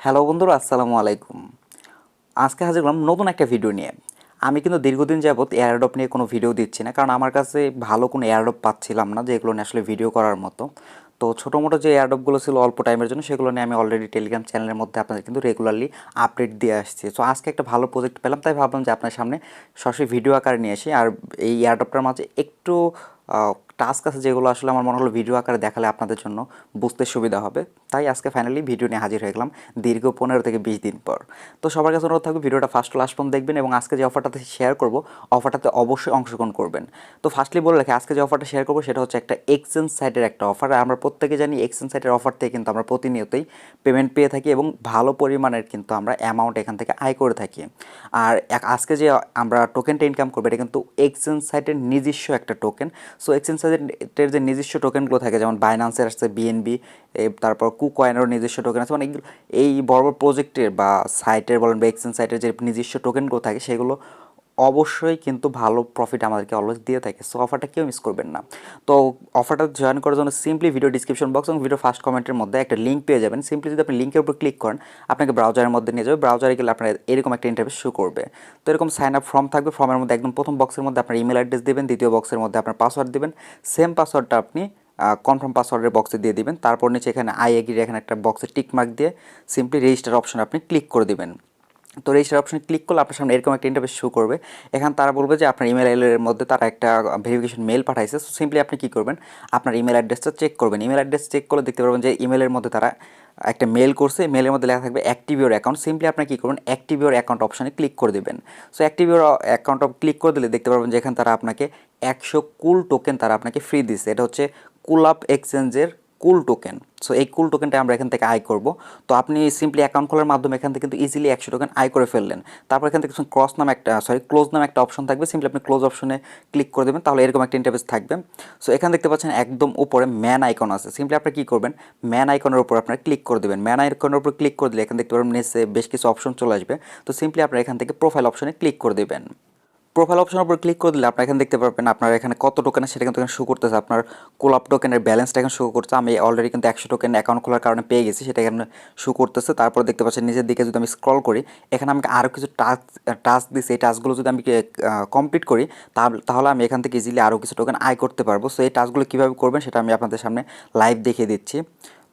Hello বন্ধুরা, আসসালামু আলাইকুম। আজকে হাজির হলাম নতুন একটা ভিডিও নিয়ে। আমি কিন্তু দীর্ঘদিন যাবত এয়ারড্রপ নিয়ে কোনো ভিডিও দিচ্ছি না, কারণ আমার কাছে ভালো কোনো এয়ারড্রপ পাচ্ছিলাম না যেগুলো নিয়ে আসলে ভিডিও করার মতো। তো ছোটো মোটো যে এয়ারড্রপগুলো ছিল অল্প টাইমের জন্য, সেগুলো নিয়ে আমি অলরেডি টেলিগ্রাম চ্যানেলের মধ্যে আপনাদের কিন্তু রেগুলারলি আপডেট দিয়ে আসছি। সো আজকে একটা ভালো প্রজেক্ট পেলাম, তাই ভাবলাম যে আপনার সামনে সরাসরি ভিডিও আকারে নিয়ে আসি। আর এই এয়ারড্রপটার মাঝে একটু টাস্ক আছে যেগুলো আসলে আমার মনে হলো ভিডিও আকারে দেখালে আপনাদের জন্য বুঝতে সুবিধা হবে। তাই আজকে ফাইনালি ভিডিও নিয়ে হাজির হয়ে গেলাম দীর্ঘ 15 থেকে 20 দিন পর। তো সবার কাছে অনুরোধ থাকবে ভিডিওটা ফার্স্ট টু লাস্ট পর্যন্ত দেখবেন, এবং আজকে যে অফারটাতে শেয়ার করব অফারটাতে অবশ্যই অংশগ্রহণ করবেন। তো ফার্স্টলি বলে রাখি, আজকে যে অফারটা শেয়ার করবো সেটা হচ্ছে একটা এক্সচেঞ্জ সাইটের একটা অফার। আমরা প্রত্যেকে জানি এক্সচেঞ্জ সাইটের অফার থেকে কিন্তু আমরা প্রতিনিয়তই পেমেন্ট পেয়ে থাকি এবং ভালো পরিমাণের কিন্তু আমরা অ্যামাউন্ট এখান থেকে আয় করে থাকি। আর আজকে যে আমরা টোকেনটা ইনকাম করবো এটা কিন্তু এক্সচেঞ্জ সাইটের নিজস্ব একটা টোকেন। সো এক্সচেঞ্জ সাইটের যে নিজস্ব টোকেনগুলো থাকে, যেমন বাইন্যান্সের আছে বিএনবি, তারপর কুকয়েনেরও নিজস্ব টোকেন আছে, মানে এই বড় বড় প্রজেক্টের বা সাইটের বলেন বা এক্সচেঞ্জ সাইটের যে নিজস্ব টোকেনগুলো থাকে সেগুলো অবশ্যই কিন্তু ভালো প্রফিট আমাদেরকে অলওয়েজ দিয়ে থাকে। সো অফারটা কেউ মিস করবেন না। তো অফারটা জয়েন করার জন্য সিম্পলি ভিডিও ডিসক্রিপশন বক্স এবং ভিডিও ফার্স্ট কমেন্টের মধ্যে একটা লিঙ্ক পেয়ে যাবেন। সিম্পলি যদি আপনি লিঙ্কের উপর ক্লিক করেন, আপনাকে ব্রাউজারের মধ্যে নিয়ে যাবে। ব্রাউজারে গেলে আপনার এরকম একটা ইন্টারফেস শো করবে। তো এরকম সাইন আপ ফর্ম থাকবে। ফর্মের মধ্যে একদম প্রথম বক্সের মধ্যে আপনার ইমেল অ্যাড্রেস দেবেন, দ্বিতীয় বক্সের মধ্যে আপনার পাসওয়ার্ড দেবেন। সেম পাসওয়ার্ডটা আপনি কনফার্ম পাসওয়ার্ডের বক্সে দিয়ে দিবেন। তারপর নিচে এখানে আই এগ্রি এখানে একটা বক্সে টিক মার্ক দিয়ে সিম্পলি রেজিস্টার অপশন আপনি ক্লিক করে দিবেন। তো রেজিস্টার অপশনে ক্লিক করলে আপনার সামনে এরকম একটা ইন্টারফেস শো করবে। এখানে তারা বলবে যে আপনার ইমেল আইডির মধ্যে তারা একটা ভেরিফিকেশন মেল পাঠাইছে। সো সিম্পলি আপনি কী করবেন, আপনার ইমেল অ্যাড্রেসটা চেক করবেন। ইমেল অ্যাড্রেস চেক করলে দেখতে পারবেন যে ইমেলের মধ্যে তারা একটা মেল করছে, মেলের মধ্যে লেখা থাকবে অ্যাক্টিভ ইউর অ্যাকাউন্ট। সিম্পলি আপনি কী করবেন, অ্যাক্টিভ ইউর অ্যাকাউন্ট অপশনে ক্লিক করে দেবেন। So active your account click করে দিলে দেখতে পারবেন যে এখানে তারা আপনাকে 100 কুল টোকেন তারা আপনাকে ফ্রি দিচ্ছে। এটা হচ্ছে কুল আপ এক্সচেঞ্জের কুল টোকেন। সো এই কুল টোকেনটা আমরা এখান থেকে আয় করব। তো আপনি সিম্পলি অ্যাকাউন্ট খোলার মাধ্যমে এখান থেকে কিন্তু ইজিলি 100 টোকেন আয় করে ফেললেন। তারপর এখান থেকে ক্লোজ নামে একটা অপশন থাকবে। সিম্পলি আপনি ক্লোজ অপশনে ক্লিক করে দেবেন, তাহলে এরকম একটা ইন্টারফেস থাকবে। সো এখানে দেখতে পাচ্ছেন একদম উপরে ম্যান আইকন আছে। সিম্পলি আপনি কী করবেন, ম্যান আইকনের উপর আপনার ক্লিক করে দেবেন। ম্যান আইকনের উপর ক্লিক করে দিলে এখানে দেখতে পারবেন নিচে বেশ কিছু অপশন চলে আসবে। তো সিম্পলি আপনার এখান থেকে প্রোফাইল অপশনে ক্লিক করে দেবেন। প্রোফাইল অপশনের উপর ক্লিক করে দিলে আপনার এখানে দেখতে পারবেন আপনার এখানে কত টোকেন আছে সেটা কিন্তু এখানে শো করতেছে। আপনার কোলাপ টোকেনের ব্যালেন্সটা এখন শো করছে। আমি অলরেডি কিন্তু 100 টোকেন অ্যাকাউন্ট খোলার কারণে পেয়ে গেছি, সেটা এখানে শো করতেছে। তারপর দেখতে পাচ্ছেন নিচের দিকে যদি আমি স্ক্রল করি, এখানে আমাকে আরও কিছু টাস্ক দিচ্ছে। এই টাস্কগুলো যদি আমি কমপ্লিট করি তাহলে আমি এখান থেকে ইজিলি আরও কিছু টোকেন আয় করতে পারবো। সো এই টাস্কগুলো কীভাবে করবেন সেটা আমি আপনাদের সামনে লাইভ দেখিয়ে দিচ্ছি।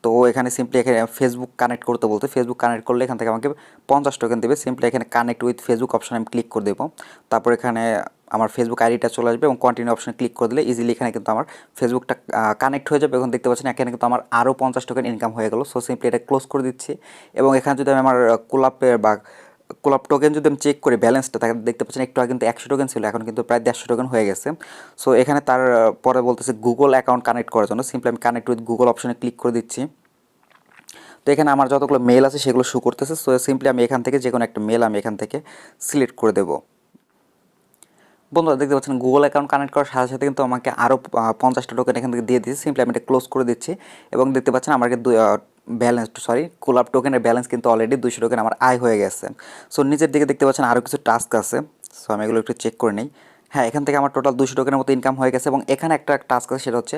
তো এখানে সিম্পলি এখানে ফেসবুক কানেক্ট করতে বলতে, ফেসবুক কানেক্ট করলে এখান থেকে আমাকে 50 টোকেন দেবে। সিম্পলি এখানে কানেক্ট উইথ ফেসবুক অপশানে আমি ক্লিক করে দেবো। তারপর এখানে আমার ফেসবুক আইডিটা চলে আসবে এবং কন্টিনিউ অপশানে ক্লিক করে দিলে ইজিলি এখানে কিন্তু আমার ফেসবুকটা কানেক্ট হয়ে যাবে। এখন দেখতে পাচ্ছেন এখানে কিন্তু আমার আরও 50 টোকেন ইনকাম হয়ে গেল। সো সিম্পলি এটা ক্লোজ করে দিচ্ছি। এবং এখানে যদি আমি আমার কোলাপের বা কোলাপ টোকেন যদি আমি চেক করি ব্যালেন্সটা, তাকে দেখতে পাচ্ছেন একটু আগে কিন্তু 100 টোকেন ছিল, এখন কিন্তু প্রায় 150 টোকেন হয়ে গেছে। সো এখানে তার পরে বলতেছে গুগল অ্যাকাউন্ট কানেক্ট করার জন্য। সিম্পলি আমি কানেক্ট উইথ গুগল অপশানে ক্লিক করে দিচ্ছি। তো এখানে আমার যতগুলো মেল আছে সেগুলো শো করতেছে। সো সিম্পলি আমি এখান থেকে যে কোনো একটা মেল আমি এখান থেকে সিলেক্ট করে দেবো। বন্ধুরা দেখতে পাচ্ছেন গুগল অ্যাকাউন্ট কানেক্ট করার সাথে সাথে কিন্তু আমাকে আরও 50টা টোকেন এখান থেকে দিয়ে দিচ্ছে। সিম্পলি আমি এটা ক্লোজ করে দিচ্ছি এবং দেখতে পাচ্ছেন আমাকে কোলাপ টোকেনের ব্যালেন্স কিন্তু অলরেডি 200 টোকেন আমার আয় হয়ে গেছে। সো নিচের দিকে দেখতে পাচ্ছেন আরও কিছু টাস্ক আছে। সো আমি এগুলো একটু চেক করে নিই। হ্যাঁ, এখান থেকে আমার টোটাল 200 টোকেনের মতো ইনকাম হয়ে গেছে। এবং এখানে একটা টাস্ক আছে, সেটা হচ্ছে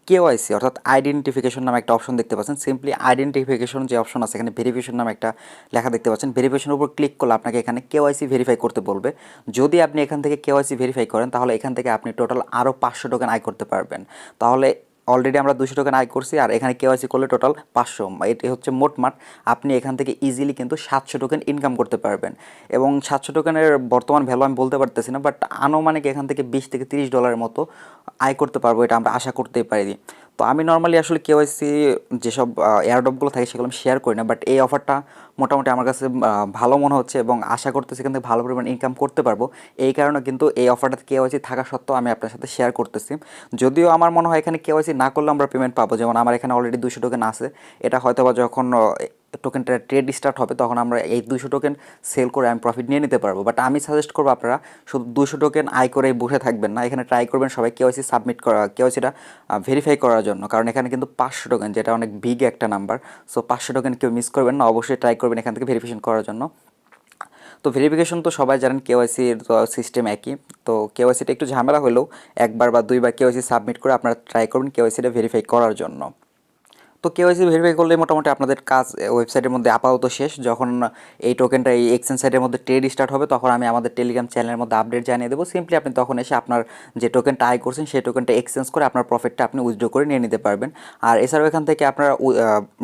কেওয়াইসি অর্থাৎ আইডেন্টিফিকেশন নামে একটা অপশন দেখতে পাচ্ছেন। সিম্পলি আইডেন্টিফিকেশন যে অপশন আছে এখানে ভেরিফিকেশন নামে একটা লেখা দেখতে পাচ্ছেন। ভেরিফিকেশনের উপর ক্লিক করলে আপনাকে এখানে কেওয়াইসি ভেরিফাই করতে বলবে। যদি আপনি এখান থেকে কেওয়াইসি ভেরিফাই করেন তাহলে এখান থেকে আপনি টোটাল আরও 500 টোকেন আয় করতে পারবেন। তাহলে অলরেডি আমরা 200 টোকেন আয় করছি, আর এখানে কেওয়াইসি করলে টোটাল 500। এটি হচ্ছে মোটমাট। আপনি এখান থেকে ইজিলি কিন্তু 700 টোকেন ইনকাম করতে পারবেন। এবং 700 টোকেনের বর্তমান ভ্যালু আমি বলতে পারতেছি না, বাট আনুমানিক এখান থেকে $20 থেকে $30 মতো আয় করতে পারবো, এটা আমরা আশা করতেই পারি। তো আমি নর্মালি আসলে কেওয়াইসি যেসব এয়ারড্রপগুলো থাকে সেগুলো আমি শেয়ার করি না, বাট এই অফারটা মোটামুটি আমার কাছে ভালো মনে হচ্ছে এবং আশা করতেছি এখান থেকে ভালো পরিমাণ ইনকাম করতে পারবো। এই কারণে কিন্তু এই অফারটাতে কেওয়াইসি থাকা সত্ত্বেও আমি আপনার সাথে শেয়ার করতেছি। যদিও আমার মনে হয় এখানে কেওয়াইসি না করলে আমরা পেমেন্ট পাবো, যেমন আমার এখানে অলরেডি 200 টোকেন আছে। এটা হয়তো বা যখন টোকেনটা ট্রেড স্টার্ট হবে তখন আমরা এই 200 টোকেন সেল করে আমি প্রফিট নিয়ে নিতে পারবো। বাট আমি সাজেস্ট করবো আপনারা শুধু 200 টোকেন আয় করে বসে থাকবেন না, এখানে ট্রাই করবেন সবাই কেওয়াইসি সাবমিট করা, কেওয়াইসিটা ভেরিফাই করার জন্য। কারণ এখানে কিন্তু 500 টোকেন, যেটা অনেক বিগ একটা নাম্বার। সো 500 টোকেন কেউ মিস করবেন না, অবশ্যই ট্রাই করবেন এখান থেকে ভেরিফিকেশন করার জন্য। তো ভেরিফিকেশন তো সবাই জানেন, কেওয়াইসির তো সিস্টেম একই। তো কেওয়াইসিটা একটু ঝামেলা হলেও একবার বা দুইবার কেওয়াইসি সাবমিট করে আপনারা ট্রাই করবেন কেওয়াইসিটা ভেরিফাই করার জন্য। তো কেওয়াইসি ভেরিফাই করলে মোটামুটি আপনাদের কাজ ওয়েবসাইটের মধ্যে আপাতত শেষ। যখন এই টোকেনটা এই এক্সচেঞ্জ সাইটের মধ্যে ট্রেড স্টার্ট হবে তখন আমি আমাদের টেলিগ্রাম চ্যানেলের মধ্যে আপডেট জানিয়ে দেবো। সিম্পলি আপনি তখন এসে আপনার যে টোকেনটা আয় করছেন সেই টোকেনটা এক্সচেঞ্জ করে আপনার প্রফিটটা আপনি উইথড্র করে নিয়ে নিতে পারবেন। আর এছাড়াও এখান থেকে আপনারা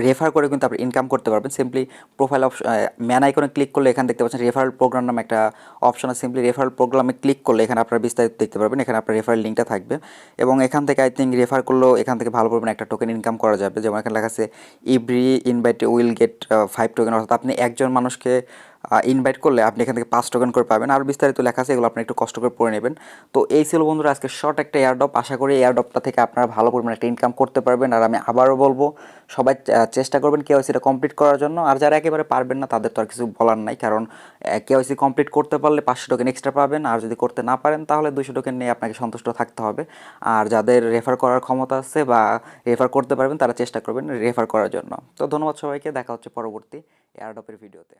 রেফার করে কিন্তু আপনি ইনকাম করতে পারবেন। সিম্পলি প্রোফাইল অপশন ম্যান আইকনে ক্লিক করলে এখানে দেখতে পাচ্ছেন রেফারেল প্রোগ্রাম নামে একটা অপশন আছে। সিম্পলি রেফারেল প্রোগ্রামে ক্লিক করলে এখানে আপনারা বিস্তারিত দেখতে পারবেন। এখানে আপনার রেফারেল লিঙ্কটা থাকবে এবং এখান থেকে আই থিঙ্ক রেফার করলেও এখান থেকে ভালো পরিমাণে একটা টোকেন ইনকাম করা যাবে। যেমন এখানে লেখা আছে every invite will get 5 token, অর্থাৎ আপনি একজন মানুষকে ইনভাইট করলে আপনি এখান থেকে 5 টোকেন করে পাবেন। আর বিস্তারিত লেখা আছে, এগুলো আপনি একটু কষ্ট করে পড়ে নেবেন। তো এই ছিল বন্ধুরা আজকে শর্ট একটা এয়ারড্রপ। আশা করি এয়ারড্রপটা থেকে আপনারা ভালো পরিমাণে একটা ইনকাম করতে পারবেন। আর আমি আবারও বলবো সবাই চেষ্টা করবেন কেওয়াইসিটা কমপ্লিট করার জন্য। আর যারা একেবারে পারবেন না তাদের তো আর কিছু বলার নাই, কারণ কেওয়াইসি কমপ্লিট করতে পারলে 500 টোকেন এক্সট্রা পাবেন, আর যদি করতে না পারেন তাহলে 200 টোকেন নিয়ে আপনাকে সন্তুষ্ট থাকতে হবে। আর যাদের রেফার করার ক্ষমতা আছে বা রেফার করতে পারবেন তারা চেষ্টা করবেন রেফার করার জন্য। তো ধন্যবাদ সবাইকে, দেখা হচ্ছে পরবর্তী এয়ারড্রপের ভিডিওতে।